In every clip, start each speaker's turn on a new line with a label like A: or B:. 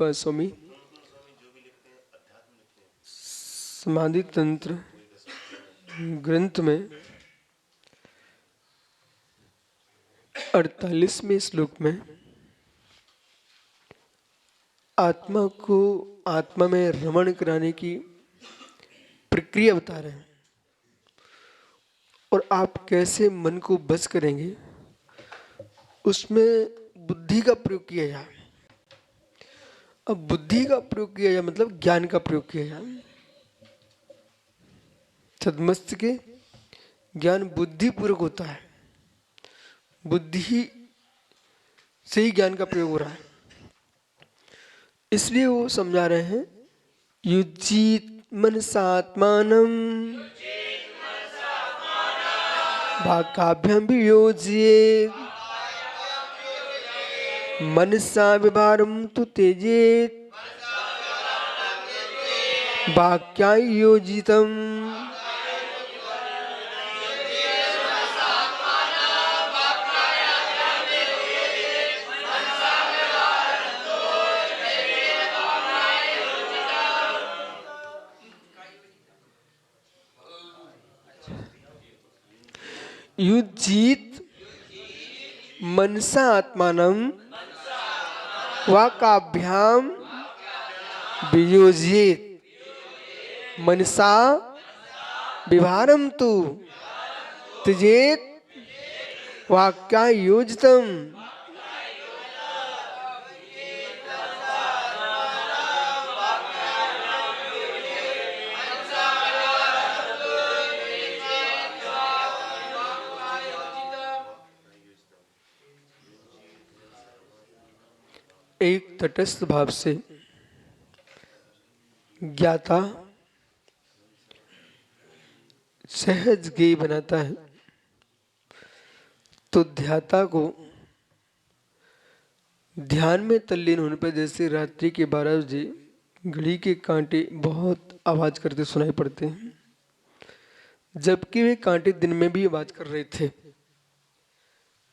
A: दीपा स्वामी समाधि तंत्र ग्रंथ में 48वें श्लोक में आत्मा को आत्मा में रमण कराने की प्रक्रिया बता रहे हैं और आप कैसे मन को बस करेंगे उसमें बुद्धि का प्रयोग किया जाए। अब बुद्धि का प्रयोग किया जाए मतलब ज्ञान का प्रयोग किया जाए। सदमस्त के ज्ञान बुद्धिपूर्वक होता है, बुद्धि से ही ज्ञान का प्रयोग हो रहा है। इसलिए वो समझा रहे हैं युज्जीत मनसात्मानं वाक्काभ्यां वियोज्येत् मनसा विभारं तु त्यजेत् वाक्यायोजितम्। युज्जीत मनसा आत्मानं वाक्काभ्यां वियोज्येत् मनसा विभारं तु त्यजेत् वाक्यायोजितम्। एक तटस्थ भाव से ज्ञाता सहज ज्ञेय बनाता है तो ध्याता को ध्यान में तल्लीन होने पर जैसे रात्रि के 12 बजे घड़ी के कांटे बहुत आवाज करते सुनाई पड़ते हैं, जबकि वे कांटे दिन में भी आवाज कर रहे थे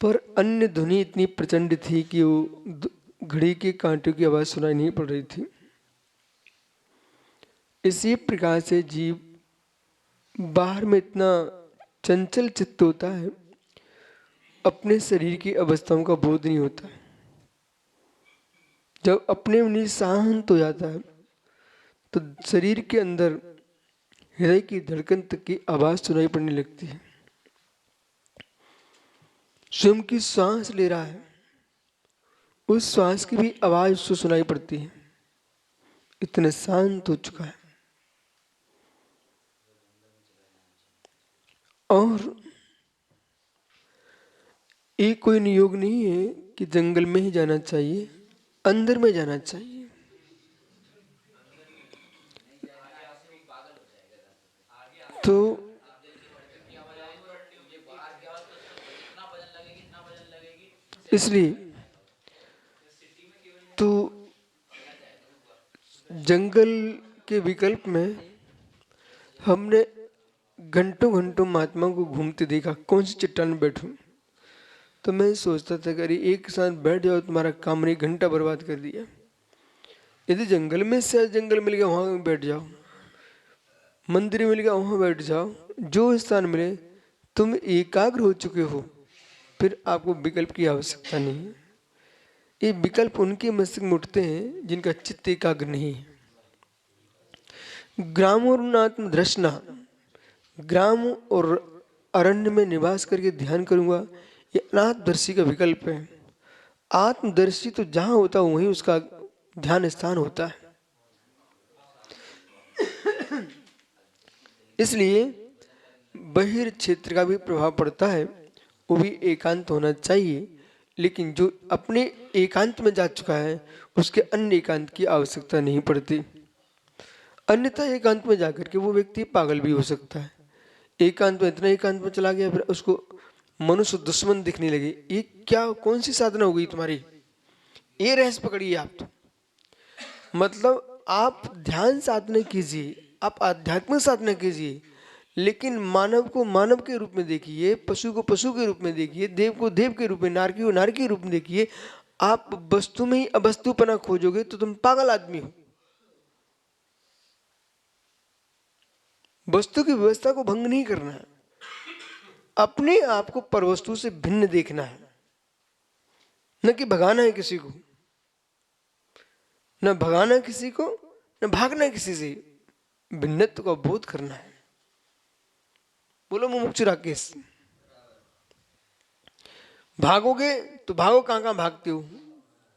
A: पर अन्य ध्वनि इतनी प्रचंड थी कि वो घड़ी के कांटों की आवाज सुनाई नहीं पड़ रही थी। इसी प्रकार से जीव बाहर में इतना चंचल चित्त होता है, अपने शरीर की अवस्थाओं का बोध नहीं होता। जब अपने में शांत हो जाता है तो शरीर के अंदर हृदय की धड़कन तक की आवाज सुनाई पड़ने लगती है। स्वयं की सांस ले रहा है, उस श्वास की भी आवाज उसको सुनाई पड़ती है, इतना शांत हो चुका है। और एक कोई नियोग नहीं है कि जंगल में ही जाना चाहिए, अंदर में जाना चाहिए। तो इसलिए तो जंगल के विकल्प में हमने घंटों घंटों महात्मा को घूमते देखा, कौन सी चट्टान में बैठूं। तो मैं सोचता था कि अरे एक साथ बैठ जाओ, तुम्हारा काम नहीं, घंटा बर्बाद कर दिया। यदि जंगल में से जंगल मिल गया वहां बैठ जाओ, मंदिर मिल गया वहां बैठ जाओ, जो स्थान मिले तुम एकाग्र हो चुके हो, फिर आपको विकल्प की आवश्यकता नहीं है। ये विकल्प उनके मस्तिष्क में उठते हैं जिनका चित्त एकाग्र नहीं है। ग्राम और आत्मदृष्णा, ग्राम और अरण्य में निवास करके ध्यान करूंगा, ये अनात्मदर्शी का विकल्प है। आत्मदर्शी तो जहां होता है वहीं उसका ध्यान स्थान होता है। इसलिए बहिर क्षेत्र का भी प्रभाव पड़ता है, वो भी एकांत होना चाहिए, लेकिन जो अपने एकांत में जा चुका है उसके अन्य एकांत की आवश्यकता नहीं पड़ती। अन्यथा एकांत में जाकर के वो व्यक्ति पागल भी हो सकता है। एकांत में इतना एकांत में चला गया फिर उसको मनुष्य दुश्मन दिखने लगे, ये क्या कौन सी साधना हो गई तुम्हारी, ये रहस्य पकड़िए आप। तो मतलब आप ध्यान साधना कीजिए, आप आध्यात्मिक साधना कीजिए, लेकिन मानव को मानव के रूप में देखिए, पशु को पशु के रूप में देखिए, देव को देव के रूप में, नारकी को नारकी के रूप में देखिए। आप वस्तु में ही अवस्तुपना खोजोगे तो तुम पागल आदमी हो। वस्तु की व्यवस्था को भंग नहीं करना है, अपने आप को परवस्तु से भिन्न देखना है, न कि भगाना है किसी को, न भगाना किसी को, न भागना किसी से, भिन्नत्व का बोध करना है। बोलो मुमुक्षु राकेश, भागोगे तो भागो, कहां कहां भागते हो,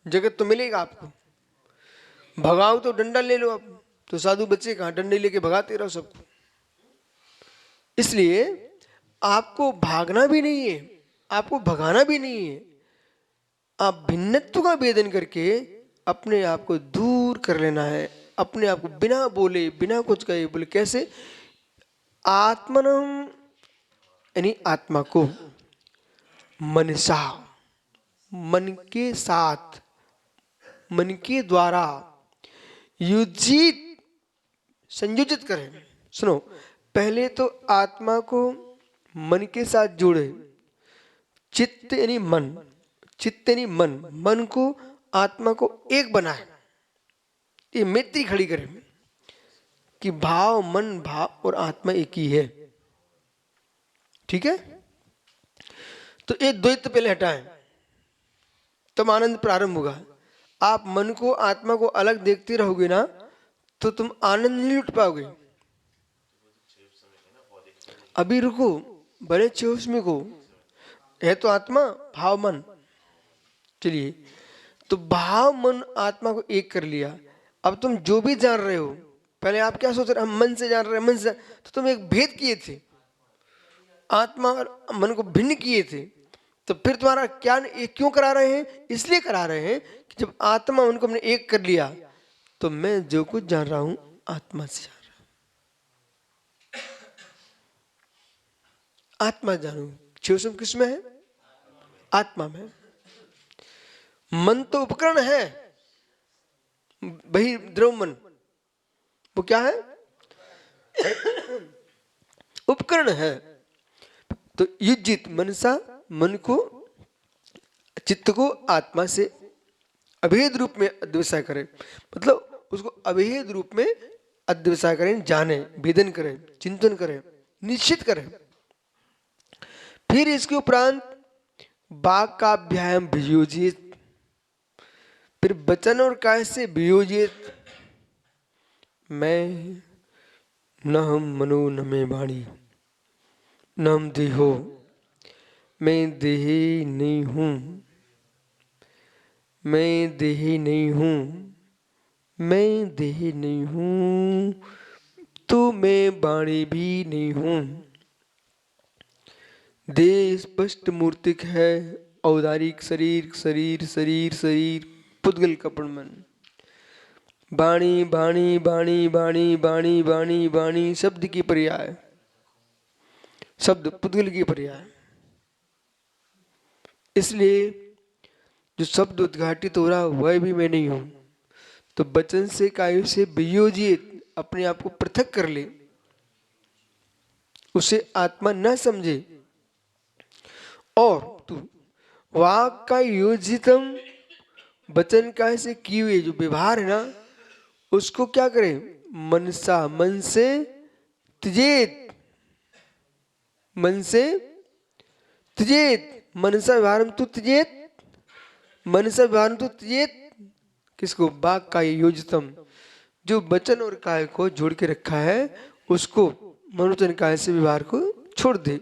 A: जगत तो मिलेगा आपको। भगाओ तो डंडा ले लो, आप तो साधु बच्चे कहां, डंडे लेके भगाते रहो सबको। इसलिए आपको भागना भी नहीं है, आपको भगाना भी नहीं है, आप भिन्नत्व का वेदन करके अपने आप को दूर कर लेना है, अपने आप को बिना बोले बिना कुछ कहे बोले। कैसे? आत्मनम यानी आत्मा को, मनसा मन के साथ, मन के द्वारा युजित संयोजित करें। सुनो, पहले तो आत्मा को मन के साथ जोड़े, चित्त यानी मन, चित्त यानी मन, मन को आत्मा को एक बनाए, ये मैत्री खड़ी करें कि भाव, मन, भाव और आत्मा एक ही है। ठीक है? तो ये द्वैत पहले हटाएं, तब आनंद प्रारंभ होगा। आप मन को आत्मा को अलग देखते रहोगे ना तो तुम आनंद नहीं लुट पाओगे। अभी रुको, बड़े उसमें को है तो आत्मा भाव मन। चलिए, तो भाव मन आत्मा को एक कर लिया। अब तुम जो भी जान रहे हो, पहले आप क्या सोच रहे, हम मन से जान रहे हैं, मन से, तो तुम एक भेद किए थे, आत्मा और मन को भिन्न किए थे। तो फिर तुम्हारा क्या ये क्यों करा रहे हैं? इसलिए करा रहे हैं कि जब आत्मा उनको हमने एक कर लिया तो मैं जो कुछ जान रहा हूं आत्मा से जान रहा हूं। आत्मा जानू, शिवसम किस में है? आत्मा में। मन तो उपकरण है, वही द्रव मन, वो क्या है? उपकरण है। तो युजित मनसा, मन को, चित्त को आत्मा से अभेद रूप में अध्यवसाय करें, मतलब उसको अभेद रूप में अध्यवसाय करें, जाने, भेदन करें, चिंतन करें, निश्चित करें। फिर इसके उपरांत वाक का अभ्याम वियोजित, फिर वचन और काय से वियोजित। मैं न हम मनो न मैं वाणी न हम देहो, मैं देही नहीं हूं, मैं देही नहीं हूं, मैं देही नहीं हूं, तो मैं वाणी भी नहीं हूं। देह स्पष्ट मूर्तिक है, औदारिक शरीर, शरीर शरीर शरीर, पुद्गल कपड़ मन। वाणी वाणी वाणी वाणी वाणी वाणी वाणी शब्द की पर्याय, शब्द पुद्गल की पर्याय। इसलिए जो शब्द उद्घाटित हो रहा वह भी मैं नहीं हूं। तो वचन से कायु से वियोजित अपने आप को पृथक कर ले, उसे आत्मा न समझे। और तू वाक का योजितम, वचन का से किए हुए जो व्यवहार है ना, उसको क्या करे? मनसा, मन से त्यजेत, मन से त्यजेत, मनसा व्यवहारम तु त्यजेत, मनसा व्यवहारम तु त्यजेत। किसको? वाक का योजितम, जो वचन और काय को जोड़ के रखा है उसको, मनोचन काय से व्यवहार को छोड़ दे।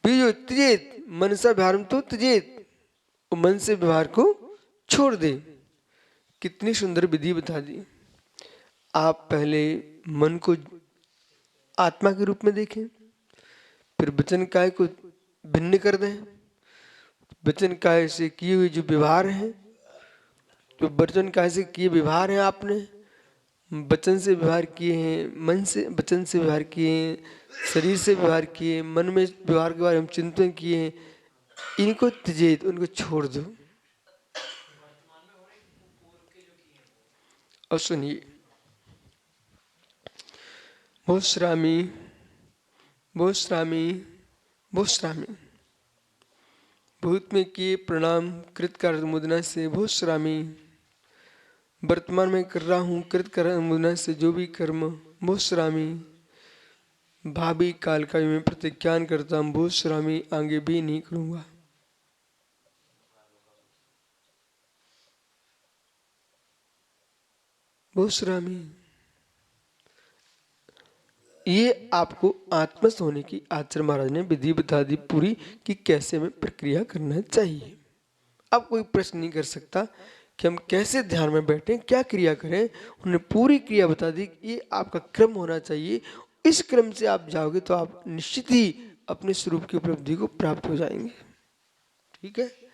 A: त्यजेत मनसा व्यवहारम तो त्यजेत, मन से व्यवहार को छोड़ दे। कितनी सुंदर विधि बता दी। आप पहले मन को आत्मा के रूप में देखें, फिर वचन काय को भिन्न कर दें। वचन काय से किए हुए जो व्यवहार हैं, जो वचन काय से किए व्यवहार हैं, आपने वचन से व्यवहार किए हैं, मन से वचन से व्यवहार किए हैं, शरीर से व्यवहार किए, मन में व्यवहार के बारे में चिंतन किए हैं, इनको त्यजेत, उनको छोड़ दो। और सुनिए, भोस्रामी भोस्रामी भोस्रामी, भूत में किए प्रणाम कृतकार मुदना से भूश्रामी। वर्तमान में कर रहा हूँ कृतकार मुदना से जो भी कर्म भूश्रामी। भावी काल का भी मैं प्रतिज्ञान करता हूँ भूश्रामी, आगे भी नहीं करूँगा। भूश्रामी ये आपको आत्मस्थ होने की आचार्य महाराज ने विधि बता दी पूरी कि कैसे हमें प्रक्रिया करना चाहिए। अब कोई प्रश्न नहीं कर सकता कि हम कैसे ध्यान में बैठें, क्या क्रिया करें। उन्होंने पूरी क्रिया बता दी, ये आपका क्रम होना चाहिए। इस क्रम से आप जाओगे तो आप निश्चित ही अपने स्वरूप की उपलब्धि को प्राप्त हो जाएंगे। ठीक है।